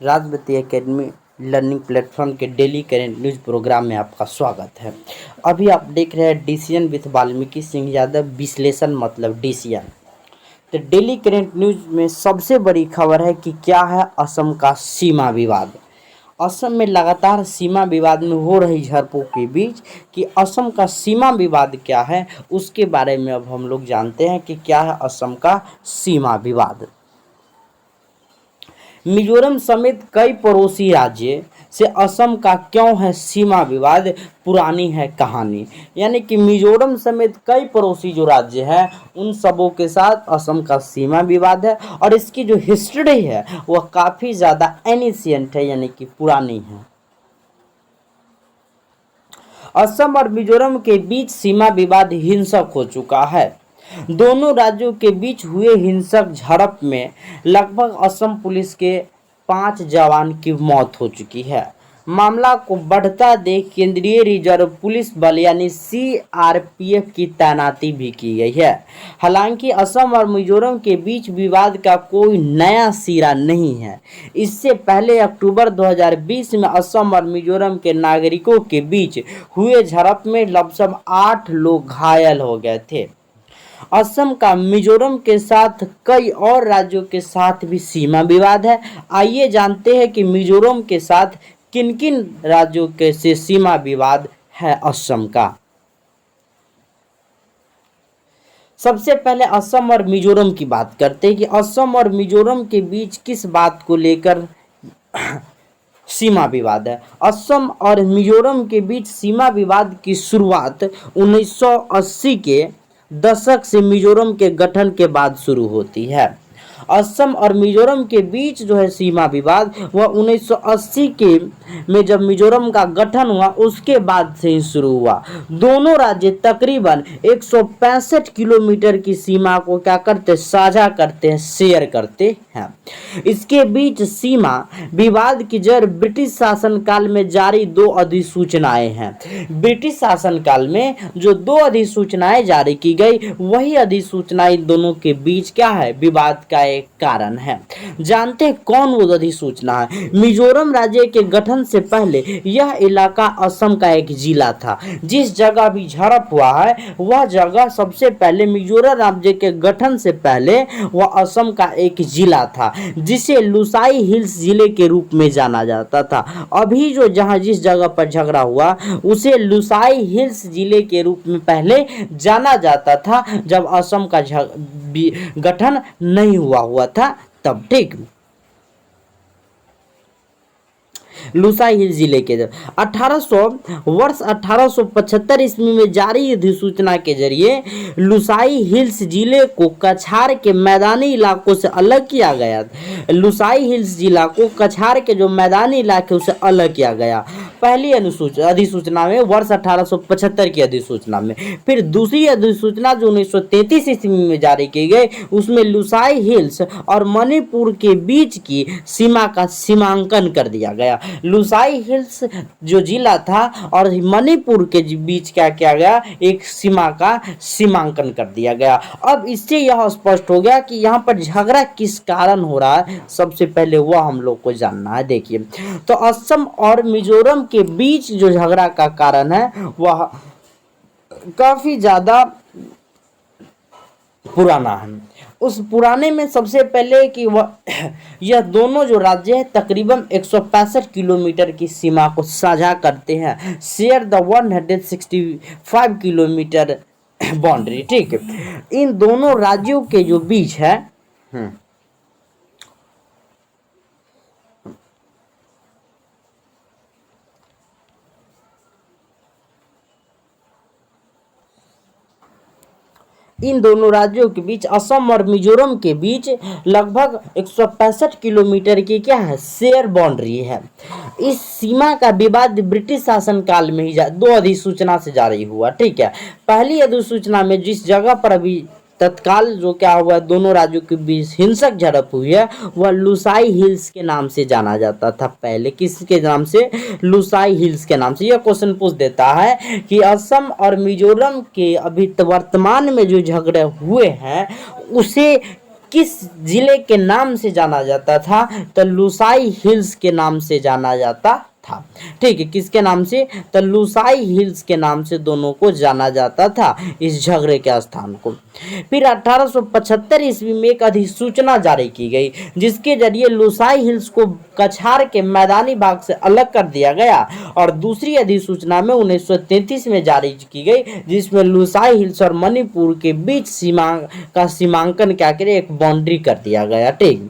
Rajwati academy learning platform के daily current news programme में आपका स्वागत है। अभी आप देख रहे हैं डीसीएन विथ वाल्मीकि सिंह यादव विश्लेषण मतलब डीसीएन। तो डेली करेंट न्यूज़ में सबसे बड़ी खबर है कि क्या है असम का सीमा विवाद। असम में लगातार सीमा विवाद में हो रही झड़पों के बीच कि असम का सीमा विवाद क्या है, उसके बारे में अब हम लोग जानते हैं कि क्या है असम का सीमा विवाद। मिजोरम समेत कई पड़ोसी राज्य से असम का क्यों है सीमा विवाद, पुरानी है कहानी। यानी कि मिजोरम समेत कई पड़ोसी जो राज्य हैं उन सबों के साथ असम का सीमा विवाद है और इसकी जो हिस्ट्री है वह काफ़ी ज़्यादा एनिशियंट है, यानी कि पुरानी है। असम और मिजोरम के बीच सीमा विवाद हिंसक हो चुका है। दोनों राज्यों के बीच हुए हिंसक झड़प में लगभग असम पुलिस के 5 जवान की मौत हो चुकी है। मामला को बढ़ता देख केंद्रीय रिजर्व पुलिस बल यानी सीआरपीएफ की तैनाती भी की गई है। हालांकि असम और मिजोरम के बीच विवाद का कोई नया सिरा नहीं है। इससे पहले अक्टूबर 2020 में असम और मिजोरम के नागरिकों के बीच हुए झड़प में लगभग 8 लोग घायल हो गए थे। असम का मिजोरम के साथ कई और राज्यों के साथ भी सीमा विवाद है। आइए जानते हैं कि मिजोरम के साथ किन किन राज्यों के से सीमा विवाद है असम का। सबसे पहले असम और मिजोरम की बात करते हैं कि असम और मिजोरम के बीच किस बात को लेकर सीमा विवाद है। असम और मिजोरम के बीच सीमा विवाद की शुरुआत 1980 के दशक से मिजोरम के गठन के बाद शुरू होती है। असम और मिजोरम के बीच जो है सीमा विवाद वह 1980 के में जब मिजोरम का गठन हुआ उसके बाद से ही शुरू हुआ। दोनों राज्य तकरीबन 165 किलोमीटर की सीमा को क्या करते साझा करते हैं, शेयर करते हैं। इसके बीच सीमा विवाद की जड़ ब्रिटिश शासनकाल में जारी 2 अधिसूचनाएं हैं। ब्रिटिश शासनकाल में जो 2 अधिसूचनाएं जारी की गई वही अधिसूचनाएं दोनों के बीच क्या है विवाद का एक कारण है। जानते हैं कौन वो अधिसूचना है। मिजोरम राज्य के गठन से पहले यह इलाका असम का एक जिला था। जिस जगह भी झड़प हुआ है वह जगह सबसे पहले मिजोरम राज्य के गठन से पहले वह असम का एक जिला था जिसे लुसाई हिल्स जिले के रूप में जाना जाता था। अभी जो जहां जिस जगह पर झगड़ा हुआ उसे लुसाई हिल्स जिले के रूप में पहले जाना जाता था जब असम का गठन नहीं हुआ था तब। ठीक, लुसाई हिल जिले के 1875 ईस्वी में जारी अधिसूचना के जरिए लुसाई हिल्स जिले को कछार के मैदानी इलाकों से अलग किया गया। लुसाई हिल्स जिला को कछार के जो मैदानी इलाके से अलग किया गया पहली अधिसूचना में वर्ष 1875 की अधिसूचना में। फिर दूसरी अधिसूचना जो 1933 ईस्वी में जारी की गई उसमें लुसाई हिल्स और मणिपुर के बीच की सीमा का सीमांकन कर दिया गया। लुसाई हिल्स जो जिला था और मणिपुर के बीच क्या किया गया एक सीमा का सीमांकन कर दिया गया। अब इससे यह स्पष्ट हो गया कि यहाँ पर झगड़ा किस कारण हो रहा है, सबसे पहले वह हम लोग को जानना है। देखिए तो असम और मिजोरम के बीच जो झगड़ा का कारण है वह काफी ज्यादा पुराना है। उस पुराने में सबसे पहले कि वह यह दोनों जो राज्य है तकरीबन 165 किलोमीटर की सीमा को साझा करते हैं, शेयर द 165 किलोमीटर बाउंड्री। ठीक है, इन दोनों राज्यों के जो बीच है इन दोनों राज्यों के बीच असम और मिजोरम के बीच लगभग 165 किलोमीटर की क्या है शेयर बाउंड्री है। इस सीमा का विवाद ब्रिटिश शासनकाल में ही 2 अधिसूचना से जारी हुआ। ठीक है, पहली अधिसूचना में जिस जगह पर अभी तत्काल जो क्या हुआ दोनों राज्यों के बीच हिंसक झड़प हुई है वह लुसाई हिल्स के नाम से जाना जाता था। पहले किसके नाम से? लुसाई हिल्स के नाम से। यह क्वेश्चन पूछ देता है कि असम और मिजोरम के अभी वर्तमान में जो झगड़े हुए हैं उसे किस जिले के नाम से जाना जाता था? तो लुसाई हिल्स के नाम से जाना जाता था। ठीक है, किसके नाम से? तो लुसाई हिल्स के नाम से दोनों को जाना जाता था, इस झगड़े के स्थान को। फिर 1875 ईस्वी में एक अधिसूचना जारी की गई जिसके जरिए लुसाई हिल्स को कछार के मैदानी भाग से अलग कर दिया गया, और दूसरी अधिसूचना में 1933 में जारी की गई जिसमें लुसाई हिल्स और मणिपुर के बीच सीमांकन क्या करे, एक बाउंड्री कर दिया गया। ठीक,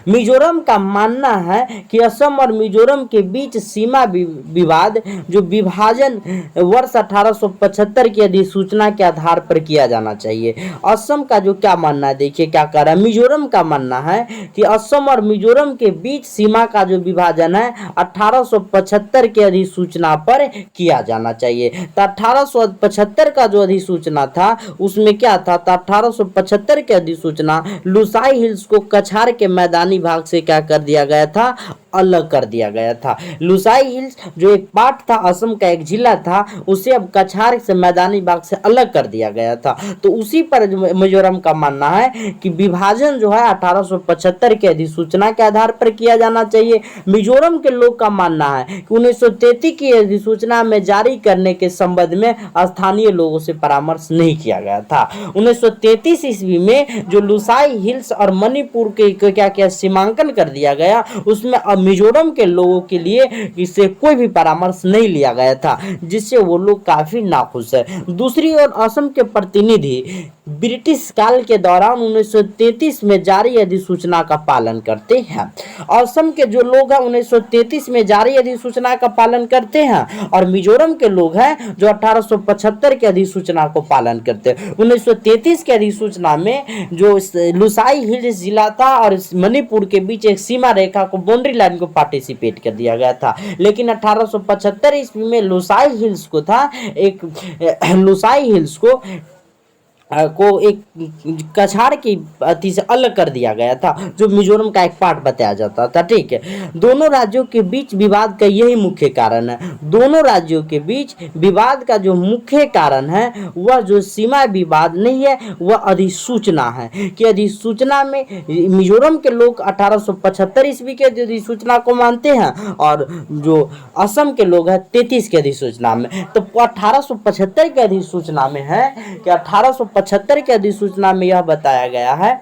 मिजोरम का मानना है कि असम और मिजोरम के बीच सीमा विवाद जो विभाजन वर्ष 1875 की अधिसूचना के आधार पर किया जाना चाहिए। असम का जो क्या मानना है, देखिए क्या कह रहा है। मिजोरम का मानना है कि असम और मिजोरम के बीच सीमा का जो विभाजन है 1875 की अधिसूचना पर किया जाना चाहिए। तो 1875 का जो अधिसूचना था उसमें क्या था? तो 1875 की अधिसूचना लुसाई हिल्स को कछार के मैदानी भाग से क्या कर दिया गया था? अलग कर दिया गया था। लुसाई हिल्स जो एक पार्ट था, असम का एक जिला था, उसे अब कछार से मैदानी भाग से अलग कर दिया गया था। तो उसी पर मिजोरम का मानना है कि विभाजन जो है 1875 के अधिसूचना के आधार पर किया जाना चाहिए। मिजोरम के लोग का मानना है कि 1933 की अधिसूचना में जारी करने के संबंध में स्थानीय लोगों से परामर्श नहीं किया गया था। 1933 ईस्वी में जो लुसाई हिल्स और मणिपुर के क्या क्या सीमांकन कर दिया गया, उसमें अब मिजोरम के लोगों के लिए इससे कोई भी परामर्श नहीं लिया गया था, जिससे वो लोग काफी नाखुश है। दूसरी ओर असम के प्रतिनिधि ब्रिटिश काल के दौरान 1933 में जारी अधिसूचना का पालन करते हैं। असम के जो लोग हैं 1933 में जारी अधिसूचना का पालन करते हैं, और मिजोरम के लोग हैं जो 1875 के अधिसूचना को पालन करते हैं। 1933 के अधिसूचना में जो लुसाई हिल्स जिला था और मणिपुर के बीच एक सीमा रेखा को, बाउंड्री लाइन को पार्टिसिपेट कर दिया गया था, लेकिन 1875 ईस्वी में लुसाई हिल्स को था एक लुसाई हिल्स को एक कछार की अति से अलग कर दिया गया था, जो मिजोरम का एक पार्ट बताया जाता था। ठीक है, दोनों राज्यों के बीच विवाद का यही मुख्य कारण है। दोनों राज्यों के बीच विवाद का जो मुख्य कारण है वह जो सीमा विवाद नहीं है, वह अधिसूचना है कि अधिसूचना में मिजोरम के लोग 1875 ईस्वी के अधिसूचना को मानते हैं, और जो असम के लोग हैं 33 के अधिसूचना में। तो 1875 के अधिसूचना में है कि 1875 के अधिसूचना में यह बताया गया है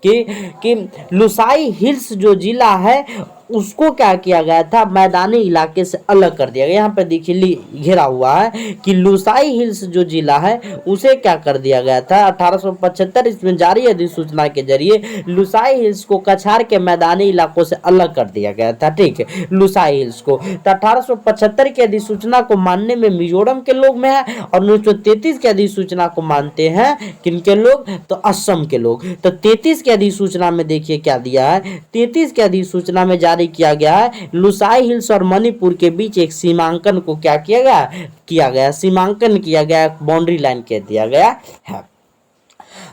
कि लुसाई हिल्स जो जिला है उसको क्या किया गया था? मैदानी इलाके से अलग कर दिया गया। यहाँ पे देखिए घेरा हुआ है कि लुसाई हिल्स जो जिला है उसे क्या कर दिया गया था? 1875 इसमें जारी अधिसूचना के जरिए लुसाई हिल्स को कछार के मैदानी इलाकों से अलग कर दिया गया था। ठीक है, लुसाई हिल्स को। तो 1875 की अधिसूचना को मानने में मिजोरम के लोग में है, और 1933 की अधिसूचना को मानते हैं किनके लोग? तो असम के लोग। तो 33 की अधिसूचना में देखिए क्या दिया है। 33 की अधिसूचना में किया गया है लुसाई हिल्स और मणिपुर के बीच एक सीमांकन को क्या किया गया सीमांकन किया गया, बाउंड्री लाइन कह दिया गया है।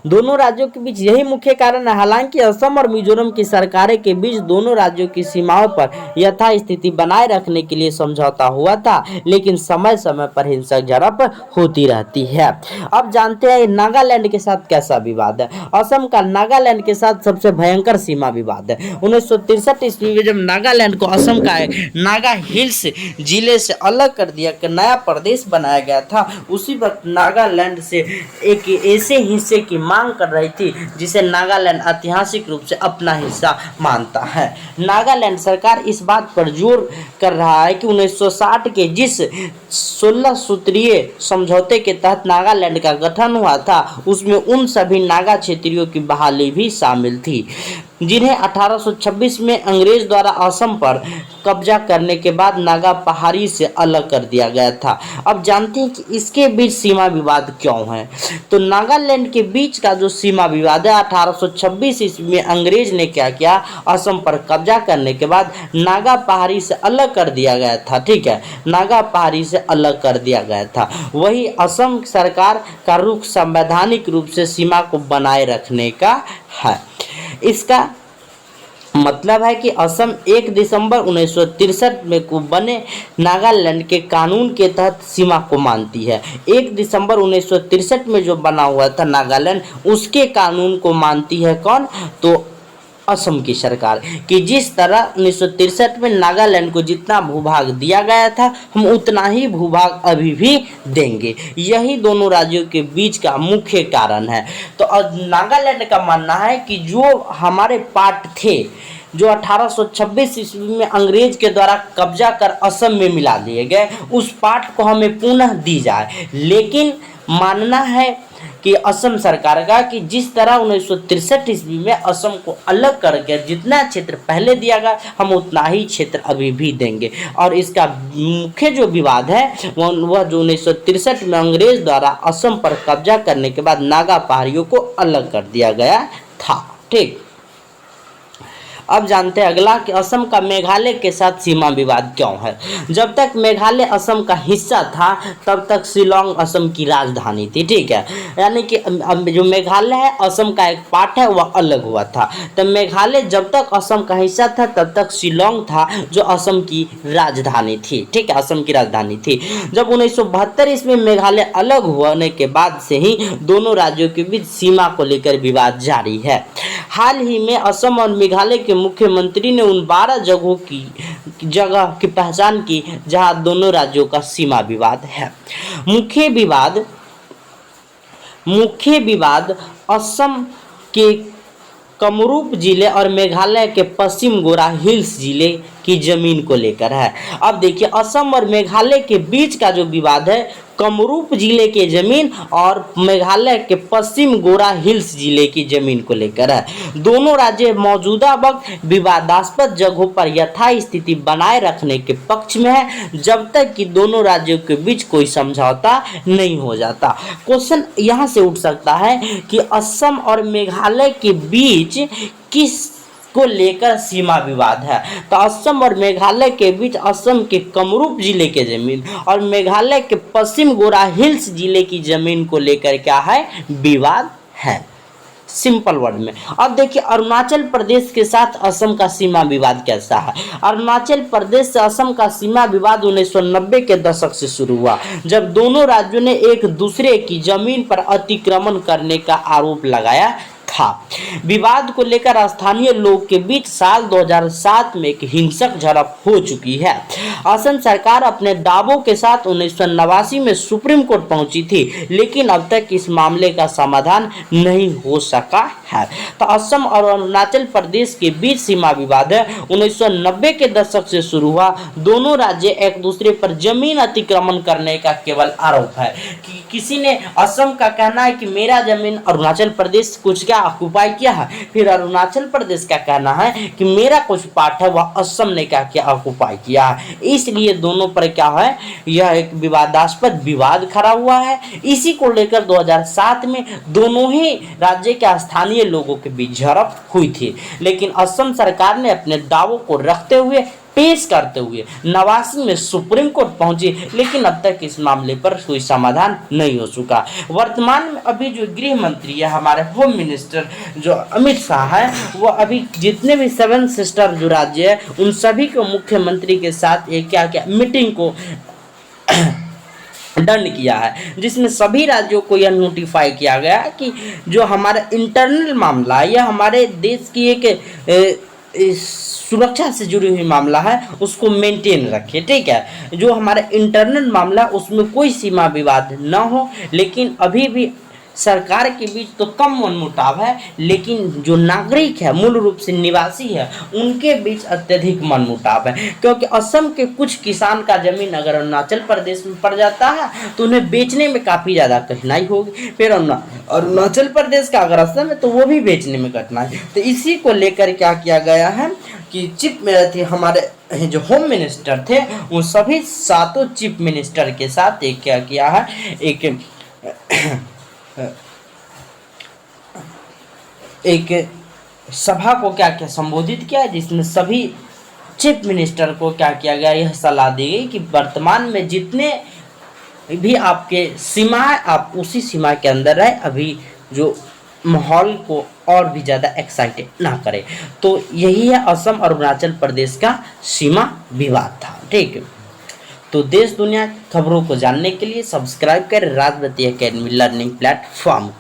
दोनों राज्यों के बीच यही मुख्य कारण है। हालांकि असम और मिजोरम की सरकारें के बीच दोनों राज्यों की सीमाओं पर यथास्थिति बनाए रखने के लिए समझौता हुआ था, लेकिन समय समय पर हिंसक झड़प होती रहती है। अब जानते हैं नागालैंड के साथ कैसा विवाद है। असम का नागालैंड के साथ सबसे भयंकर सीमा विवाद है। 1963 ईस्वी में जब नागालैंड को असम का नागा हिल्स जिले से अलग कर दिया कर नया प्रदेश बनाया गया था, उसी वक्त नागालैंड से एक ऐसे हिस्से की मांग कर रही थी जिसे नागालैंड ऐतिहासिक रूप से अपना हिस्सा मानता है। नागालैंड सरकार इस बात पर जोर कर रहा है कि 1960 के जिस 16 सूत्रीय समझौते के तहत नागालैंड का गठन हुआ था उसमें उन सभी नागा क्षेत्रियों की बहाली भी शामिल थी जिन्हें 1826 में अंग्रेज द्वारा असम पर कब्जा करने के बाद नागा पहाड़ी से अलग कर दिया गया था। अब जानते हैं कि इसके बीच सीमा विवाद क्यों है। तो नागालैंड के बीच का जो सीमा विवाद है 1826 ईस्वी में अंग्रेज ने क्या किया, असम पर कब्जा करने के बाद नागा पहाड़ी से अलग कर दिया गया था। ठीक है, नागा पहाड़ी से अलग कर दिया गया था। वही असम सरकार का रुख संवैधानिक रूप से सीमा को बनाए रखने का है। इसका मतलब है कि असम 1 दिसंबर 1963 में को बने नागालैंड के कानून के तहत सीमा को मानती है। 1 दिसंबर 1963 में जो बना हुआ था नागालैंड, उसके कानून को मानती है कौन? तो असम की सरकार। कि जिस तरह 1963 में नागालैंड को जितना भूभाग दिया गया था, हम उतना ही भूभाग अभी भी देंगे। यही दोनों राज्यों के बीच का मुख्य कारण है। तो नागालैंड का मानना है कि जो हमारे पार्ट थे, जो 1826 ईस्वी में अंग्रेज के द्वारा कब्जा कर असम में मिला दिए गए, उस पार्ट को हमें पुनः दी जाए। लेकिन मानना है कि असम सरकार का कि जिस तरह 1963 ईस्वी में असम को अलग करके जितना क्षेत्र पहले दिया गया, हम उतना ही क्षेत्र अभी भी देंगे। और इसका मुख्य जो विवाद है वह जो 1963 में अंग्रेज द्वारा असम पर कब्जा करने के बाद नागा पहाड़ियों को अलग कर दिया गया था। ठीक, अब जानते हैं अगला कि असम का मेघालय के साथ सीमा विवाद क्यों है। जब तक मेघालय असम का हिस्सा था तब तक शिलोंग असम की राजधानी थी। ठीक है, यानी कि जो मेघालय है असम का एक पार्ट है, वह अलग हुआ था। तब मेघालय जब तक असम का हिस्सा था तब तक शिलोंग था जो असम की राजधानी थी। ठीक है, असम की राजधानी थी। जब 1972 ईस्वी में मेघालय अलग होने के बाद से ही दोनों राज्यों के बीच सीमा को लेकर विवाद जारी है। हाल ही में असम और मेघालय के मुख्यमंत्री ने उन 12 जगह की पहचान की जहां दोनों राज्यों का सीमा विवाद है। मुख्य विवाद असम के कमरूप जिले और मेघालय के पश्चिम गोरा हिल्स जिले की जमीन को लेकर है। अब देखिए, असम और मेघालय के बीच का जो विवाद है कमरूप जिले के जमीन और मेघालय के पश्चिम गोरा हिल्स जिले की जमीन को लेकर है। दोनों राज्य मौजूदा वक्त विवादास्पद जगहों पर यथास्थिति बनाए रखने के पक्ष में है, जब तक कि दोनों राज्यों के बीच कोई समझौता नहीं हो जाता। क्वेश्चन यहाँ से उठ सकता है कि असम और मेघालय के बीच किस को लेकर सीमा विवाद है। तो असम और मेघालय के बीच असम के कमरूप जिले के जमीन और मेघालय के पश्चिम गोरा हिल्स जिले की जमीन को लेकर क्या है? विवाद है, सिंपल वर्ड में। अब देखिए, अरुणाचल प्रदेश के साथ असम का सीमा विवाद कैसा है। अरुणाचल प्रदेश से असम का सीमा विवाद 1990 के दशक से शुरू हुआ, जब दोनों राज्यों ने एक दूसरे की जमीन पर अतिक्रमण करने का आरोप लगाया था। विवाद को लेकर स्थानीय लोग के बीच साल 2007 में एक हिंसक झड़प हो चुकी है। असम सरकार अपने दावों के साथ 1989 में सुप्रीम कोर्ट पहुंची थी, लेकिन अब तक इस मामले का समाधान नहीं हो सका है। तो असम और अरुणाचल प्रदेश के बीच सीमा विवाद है 1990 के दशक से शुरू हुआ। दोनों राज्य एक दूसरे पर जमीन अतिक्रमण करने का केवल आरोप है कि किसी ने असम का कहना है कि मेरा जमीन अरुणाचल प्रदेश कुछ क्या ऑक्युपाई किया है, फिर अरुणाचल प्रदेश का कहना है कि मेरा कुछ पार्ट है वह असम ने क्या किया, ऑक्युपाई किया है। इसलिए दोनों पर क्या है, यह एक विवादास्पद विवाद खड़ा हुआ है। इसी को लेकर 2007 में दोनों ही राज्य के स्थानीय लोगों के बीच झड़प हुई थी, लेकिन असम सरकार ने अपने दावों को रखते हुए पेश करते हुए 89 में सुप्रीम कोर्ट पहुंची, लेकिन अब तक इस मामले पर कोई समाधान नहीं हो चुका। वर्तमान में अभी जो गृह मंत्री है, हमारे होम मिनिस्टर जो अमित शाह है, वो अभी जितने भी 7 सिस्टर जो राज्य है उन सभी को मुख्यमंत्री के साथ एक क्या क्या मीटिंग को डन किया है, जिसमें सभी राज्यों को यह नोटिफाई किया गया कि जो हमारा इंटरनल मामला है या हमारे देश की एक सुरक्षा से जुड़ी हुई मामला है उसको मेंटेन रखे। ठीक है, जो हमारा इंटरनल मामला उसमें कोई सीमा विवाद न हो, लेकिन अभी भी सरकार के बीच तो कम मनमुटाव है, लेकिन जो नागरिक है, मूल रूप से निवासी है, उनके बीच अत्यधिक मनमुटाव है। क्योंकि असम के कुछ किसान का जमीन अगर अरुणाचल प्रदेश में पड़ जाता है तो उन्हें बेचने में काफ़ी ज़्यादा कठिनाई होगी, फिर अरुणाचल प्रदेश का अगर असम है तो वो भी बेचने में कठिनाई। तो इसी को लेकर क्या किया गया है कि चीफ थे हमारे जो होम मिनिस्टर थे, वो सभी 7 चीफ मिनिस्टर के साथ एक क्या किया है, एक सभा को क्या क्या संबोधित किया, जिसमें सभी चीफ मिनिस्टर को क्या किया गया, यह सलाह दी गई कि वर्तमान में जितने भी आपके सीमा है आप उसी सीमा के अंदर रहे। अभी जो माहौल को और भी ज़्यादा एक्साइटेड ना करे। तो यही है असम और अरुणाचल प्रदेश का सीमा विवाद था। ठीक है, तो देश दुनिया खबरों को जानने के लिए सब्सक्राइब करें राजवती एकेडमी लर्निंग प्लेटफॉर्म।